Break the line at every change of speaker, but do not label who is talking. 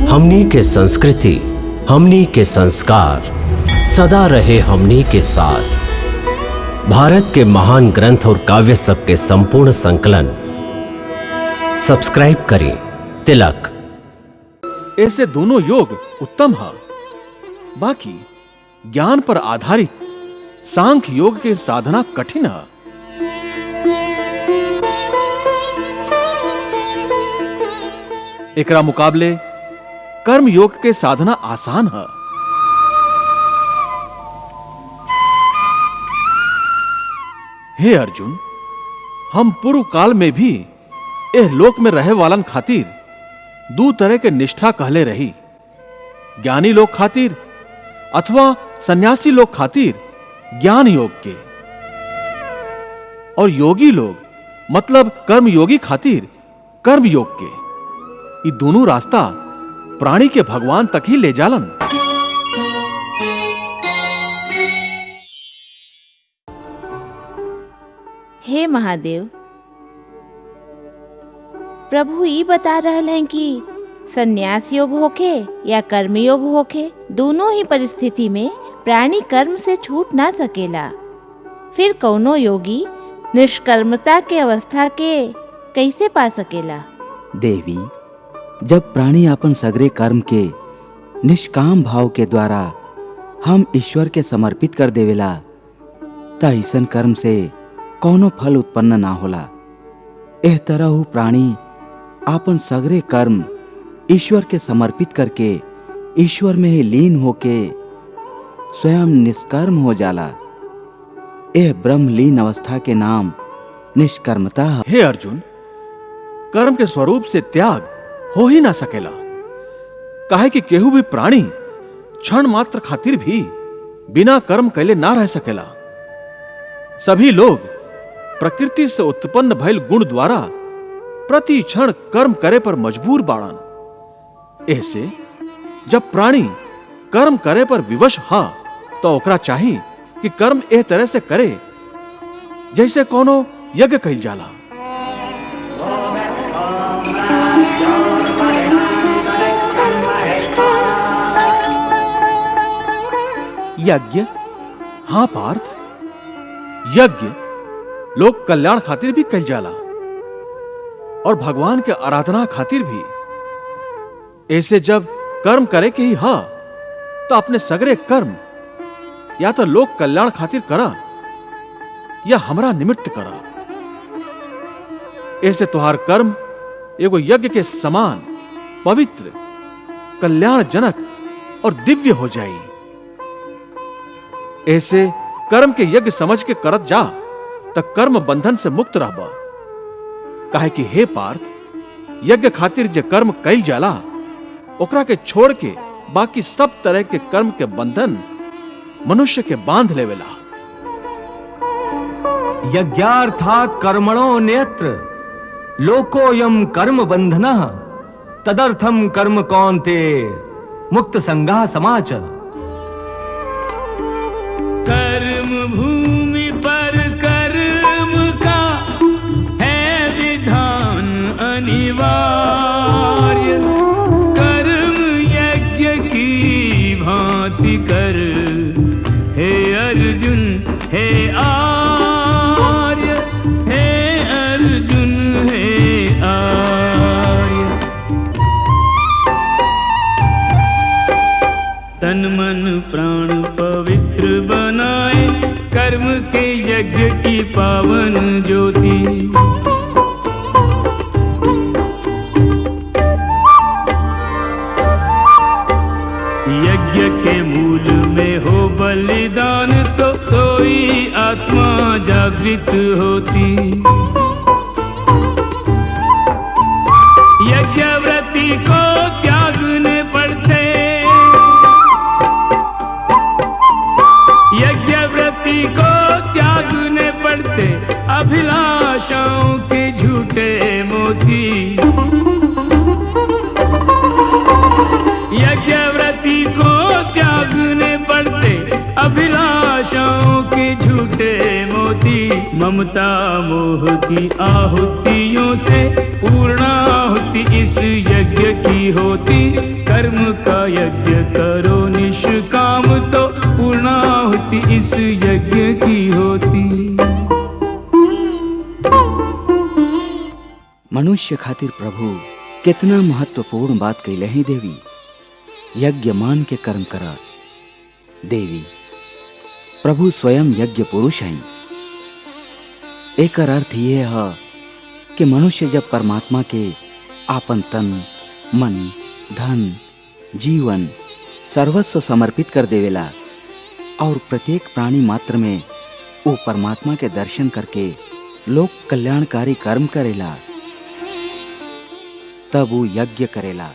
हमनी के संस्कृति, हमनी के संस्कार सदा रहे हमनी के साथ। भारत के महान ग्रंथ और काव्य सब के संपूर्ण संकलन सब्सक्राइब करें तिलक।
ऐसे दोनों योग उत्तम है। बाकी ज्ञान पर आधारित सांख्य योग के साधना कठिन है। एकरा मुकाबले कर्म योग के साधना आसान है। हे अर्जुन, हम पूर्व काल में भी एह लोक में रहे वालन खातिर दो तरह के निष्ठा कहले रही। ज्ञानी लोग खातिर अथवा सन्यासी लोग खातिर ज्ञान योग के, और योगी लोग मतलब कर्म योगी खातिर कर्म योग के। ये दोनों रास्ता प्राणी के भगवान तक ही ले जालन।
हे महादेव, प्रभु ये बता रहल हैं कि संन्यास योग होखे या कर्म योग होखे, दोनों ही परिस्थिति में प्राणी कर्म से छूट ना सकेला। फिर कौनो योगी निष्कर्मता के अवस्था के कैसे पा सकेला?
देवी, जब प्राणी अपन सगरे कर्म के निष्काम भाव के द्वारा हम ईश्वर के समर्पित कर देवेला, त ऐसन कर्म से कौनो फल उत्पन्न ना होला। एह तरह वो प्राणी आपन सगरे कर्म ईश्वर के समर्पित करके ईश्वर में ही लीन होके स्वयं निष्कर्म हो जाला। एह ब्रह्मलीन अवस्था के नाम निष्कर्मता है।
हे अर्जुन, कर्म के स्वरूप से त्याग हो ही ना सकेला। काहे कि केहू भी प्राणी क्षण मात्र खातिर भी बिना कर्म कैले ना रह सकेला। सभी लोग प्रकृति से उत्पन्न भइल गुण द्वारा प्रति क्षण कर्म करे पर मजबूर बाड़न। ऐसे जब प्राणी कर्म करे पर विवश हा तो ओकरा चाही कि कर्म एह तरह से करे जैसे कोनो यज्ञ कइल जाला।
यज्ञ?
हाँ पार्थ, यज्ञ लोक कल्याण खातिर भी कइल जाला और भगवान के आराधना खातिर भी। ऐसे जब कर्म करे के ही हा तो अपने सगरे कर्म या तो लोक कल्याण खातिर करा या हमरा निमित्त करा। ऐसे तुहार कर्म एगो यज्ञ के समान पवित्र, कल्याणजनक और दिव्य हो जाई। ऐसे कर्म के यज्ञ समझ के करत जा तक कर्म बंधन से मुक्त रहबा। काहे कि हे पार्थ, यज्ञ खातिर जे कर्म कइल जाला ओकरा के छोड़ के बाकी सब तरह के कर्म के बंधन मनुष्य के बांध लेवेला।
यज्ञार्थात् कर्मणो नेत्र लोकोयम कर्म बंधनः तदर्थम कर्म कौन्तेय मुक्त संगाः समाचर।
कर्म भूमि पर कर्म का है विधान अनिवार्य। कर्म यज्ञ की भांति कर, हे अर्जुन हे आर्य, हे अर्जुन हे आर्य। तन मन प्राण पवित्र बनाए, कर्म के यज्ञ की पावन ज्योति। यज्ञ के मूल में हो बलिदान तो सोई आत्मा जागृत होती। यज्ञव्रती को त्यागने पड़ते, यज्ञव्रती को त्यागने पड़ते अभिलाषाओं के झूठे मोती। यज्ञव्रती को त्यागने पड़ते अभिलाषाओं के झूठे मोती। ममता मोह की आहुतियों से पूर्णाहुति इस यज्ञ की होती। कर्म यज्ञ की होती।
मनुष्य खातिर प्रभु कितना महत्वपूर्ण बात कहले ही देवी। यज्ञ मान के कर्म करा। देवी प्रभु स्वयं यज्ञ पुरुष हैं। एकर अर्थ ये है कि मनुष्य जब परमात्मा के आपन तन, मन, धन, जीवन, सर्वस्व समर्पित कर देवेला और प्रत्येक प्राणी मात्र में वो परमात्मा के दर्शन करके लोक कल्याणकारी कर्म करेला, तब वो यज्ञ करेला।